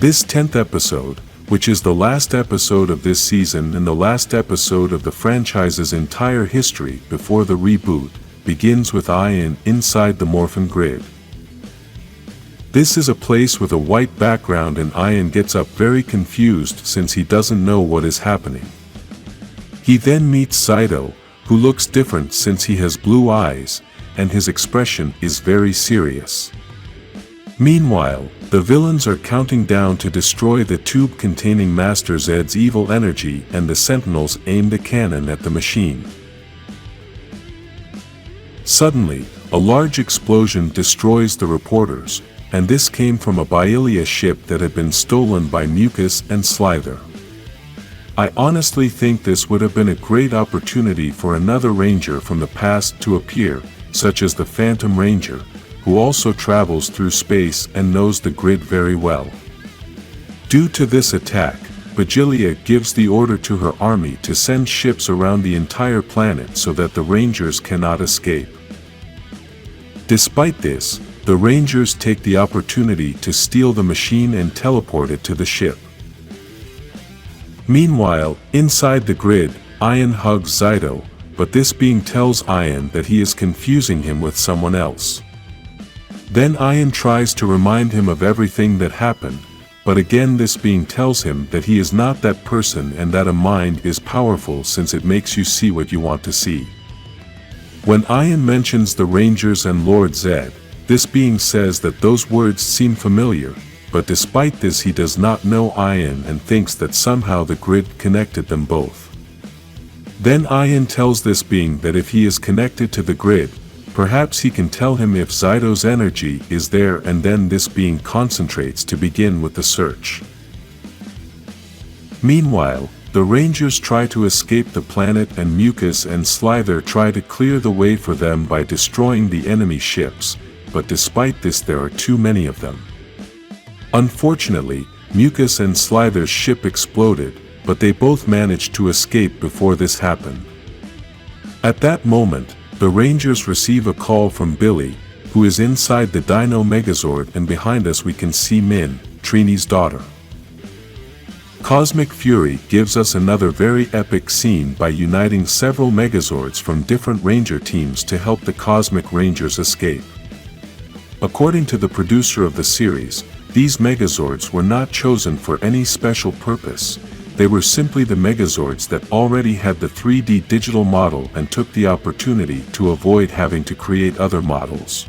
This 10th episode, which is the last episode of this season and the last episode of the franchise's entire history before the reboot, begins with Ian inside the Morphin grid. This is a place with a white background and Ian gets up very confused since he doesn't know what is happening. He then meets Saito, who looks different since he has blue eyes, and his expression is very serious. Meanwhile, the villains are counting down to destroy the tube containing Master Zed's evil energy, and the Sentinels aim the cannon at the machine. Suddenly, a large explosion destroys the reporters, and this came from a Bailia ship that had been stolen by Mucus and Slither. I honestly think this would have been a great opportunity for another ranger from the past to appear, such as the Phantom Ranger, who also travels through space and knows the grid very well. Due to this attack, Bailia gives the order to her army to send ships around the entire planet so that the Rangers cannot escape. Despite this, the Rangers take the opportunity to steal the machine and teleport it to the ship. Meanwhile, inside the grid, Ian hugs Saito, but this being tells Ian that he is confusing him with someone else. Then Ian tries to remind him of everything that happened, but again this being tells him that he is not that person and that a mind is powerful since it makes you see what you want to see. When Ian mentions the Rangers and Lord Zed, this being says that those words seem familiar, but despite this he does not know Ian and thinks that somehow the grid connected them both. Then Ian tells this being that if he is connected to the grid, perhaps he can tell him if Saito's energy is there, and then this being concentrates to begin with the search. Meanwhile, the Rangers try to escape the planet and Mucus and Slither try to clear the way for them by destroying the enemy ships, but despite this there are too many of them. Unfortunately, Mucus and Slither's ship exploded, but they both managed to escape before this happened. At that moment, the Rangers receive a call from Billy, who is inside the Dino Megazord, and behind us we can see Min, Trini's daughter. Cosmic Fury gives us another very epic scene by uniting several Megazords from different Ranger teams to help the Cosmic Rangers escape. According to the producer of the series, these Megazords were not chosen for any special purpose. They were simply the Megazords that already had the 3D digital model and took the opportunity to avoid having to create other models.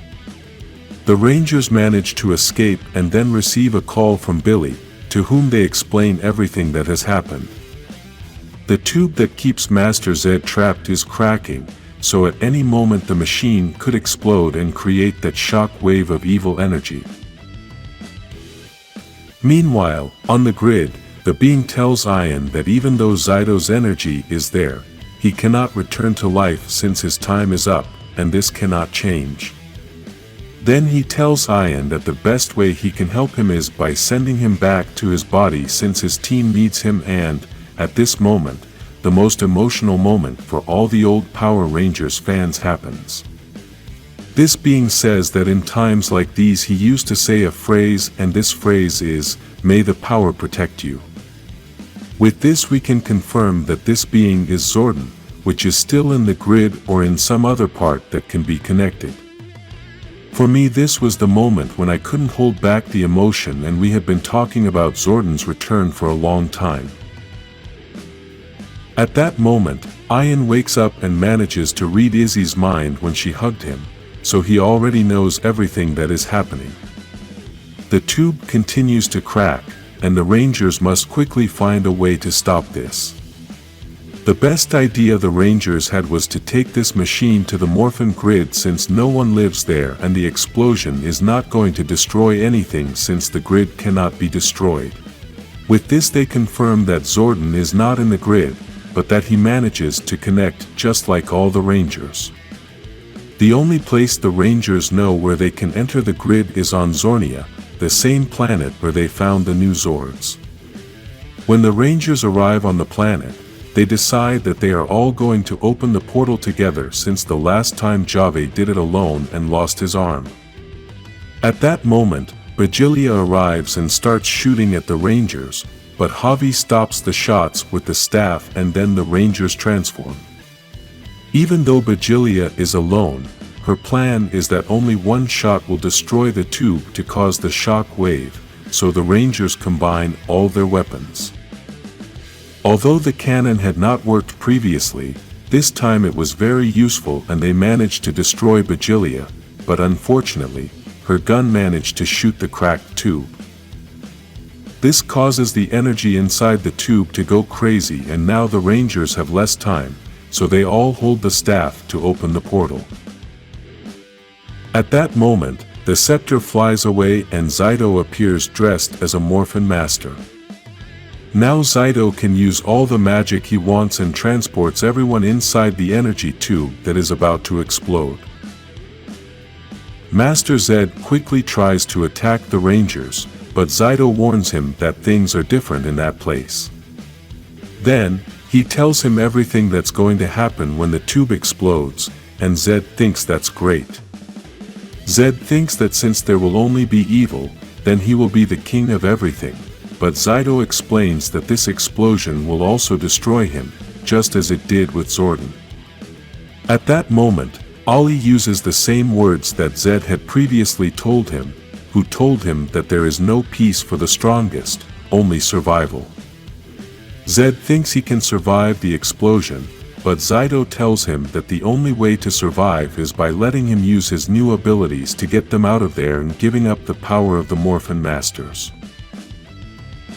The Rangers manage to escape and then receive a call from Billy, to whom they explain everything that has happened. The tube that keeps Master Zed trapped is cracking, so at any moment the machine could explode and create that shock wave of evil energy. Meanwhile, on the grid, the being tells Ian that even though Saito's energy is there, he cannot return to life since his time is up, and this cannot change. Then he tells Ian that the best way he can help him is by sending him back to his body since his team needs him, and, at this moment, the most emotional moment for all the old Power Rangers fans happens. This being says that in times like these he used to say a phrase, and this phrase is, "May the power protect you." With this we can confirm that this being is Zordon, which is still in the grid or in some other part that can be connected. For me this was the moment when I couldn't hold back the emotion, and we had been talking about Zordon's return for a long time. At that moment, Ian wakes up and manages to read Izzy's mind when she hugged him, so he already knows everything that is happening. The tube continues to crack, and the Rangers must quickly find a way to stop this. The best idea the Rangers had was to take this machine to the Morphin grid since no one lives there, and the explosion is not going to destroy anything since the grid cannot be destroyed. With this they confirm that Zordon is not in the grid, but that he manages to connect just like all the Rangers. The only place the Rangers know where they can enter the grid is on Zornia, the same planet where they found the new Zords. When the Rangers arrive on the planet, they decide that they are all going to open the portal together since the last time Jave did it alone and lost his arm. At that moment, Bajilia arrives and starts shooting at the Rangers, but Javi stops the shots with the staff and then the Rangers transform. Even though Bajilia is alone, her plan is that only one shot will destroy the tube to cause the shock wave, so the Rangers combine all their weapons. Although the cannon had not worked previously, this time it was very useful and they managed to destroy Bajilia, but unfortunately, her gun managed to shoot the cracked tube. This causes the energy inside the tube to go crazy, and now the Rangers have less time, so they all hold the staff to open the portal. At that moment, the scepter flies away and Zaido appears dressed as a Morphin Master. Now Zaido can use all the magic he wants and transports everyone inside the energy tube that is about to explode. Master Zed quickly tries to attack the Rangers, but Zaido warns him that things are different in that place. Then, he tells him everything that's going to happen when the tube explodes, and Zed thinks that's great. Zed thinks that since there will only be evil, then he will be the king of everything, but Zaido explains that this explosion will also destroy him, just as it did with Zordon. At that moment, Ali uses the same words that Zed had previously told him, who told him that there is no peace for the strongest, only survival. Zed thinks he can survive the explosion, but Zaido tells him that the only way to survive is by letting him use his new abilities to get them out of there and giving up the power of the Morphin Masters.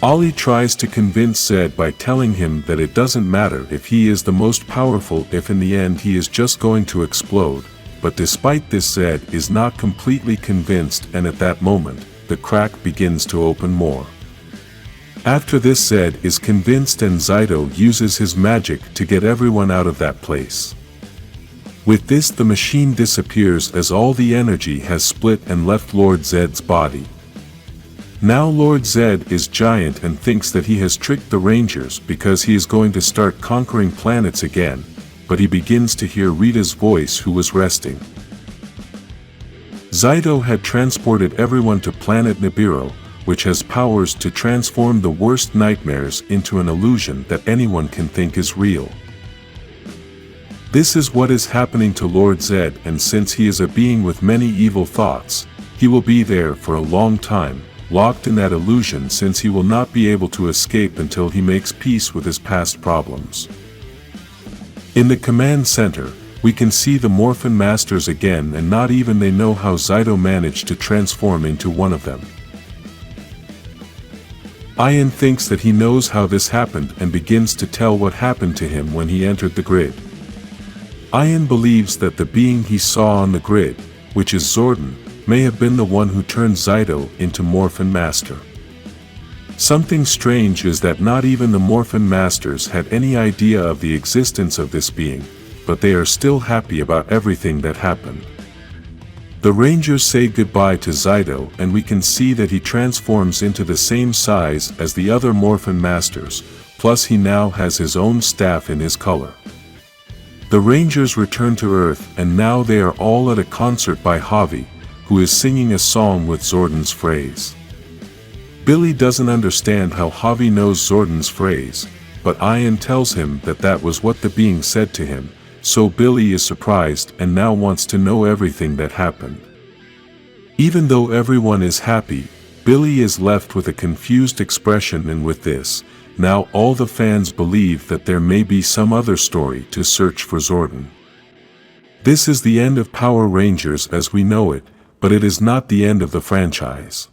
Ali tries to convince Zed by telling him that it doesn't matter if he is the most powerful if in the end he is just going to explode, but despite this Zed is not completely convinced, and at that moment, the crack begins to open more. After this Zed is convinced and Zaido uses his magic to get everyone out of that place. With this the machine disappears as all the energy has split and left Lord Zed's body. Now Lord Zed is giant and thinks that he has tricked the Rangers because he is going to start conquering planets again, but he begins to hear Rita's voice, who was resting. Zaido had transported everyone to planet Nibiru, which has powers to transform the worst nightmares into an illusion that anyone can think is real. This is what is happening to Lord Zed, and since he is a being with many evil thoughts, he will be there for a long time, locked in that illusion, since he will not be able to escape until he makes peace with his past problems. In the command center, we can see the Morphin Masters again, and not even they know how Zaido managed to transform into one of them. Ian thinks that he knows how this happened and begins to tell what happened to him when he entered the grid. Ian believes that the being he saw on the grid, which is Zordon, may have been the one who turned Zaido into Morphin Master. Something strange is that not even the Morphin Masters had any idea of the existence of this being, but they are still happy about everything that happened. The Rangers say goodbye to Zaido, and we can see that he transforms into the same size as the other Morphin Masters, plus he now has his own staff in his color. The Rangers return to Earth, and now they are all at a concert by Javi, who is singing a song with Zordon's phrase. Billy doesn't understand how Javi knows Zordon's phrase, but Ian tells him that that was what the being said to him, so Billy is surprised and now wants to know everything that happened. Even though everyone is happy, Billy is left with a confused expression, and with this, now all the fans believe that there may be some other story to search for Zordon. This is the end of Power Rangers as we know it, but it is not the end of the franchise.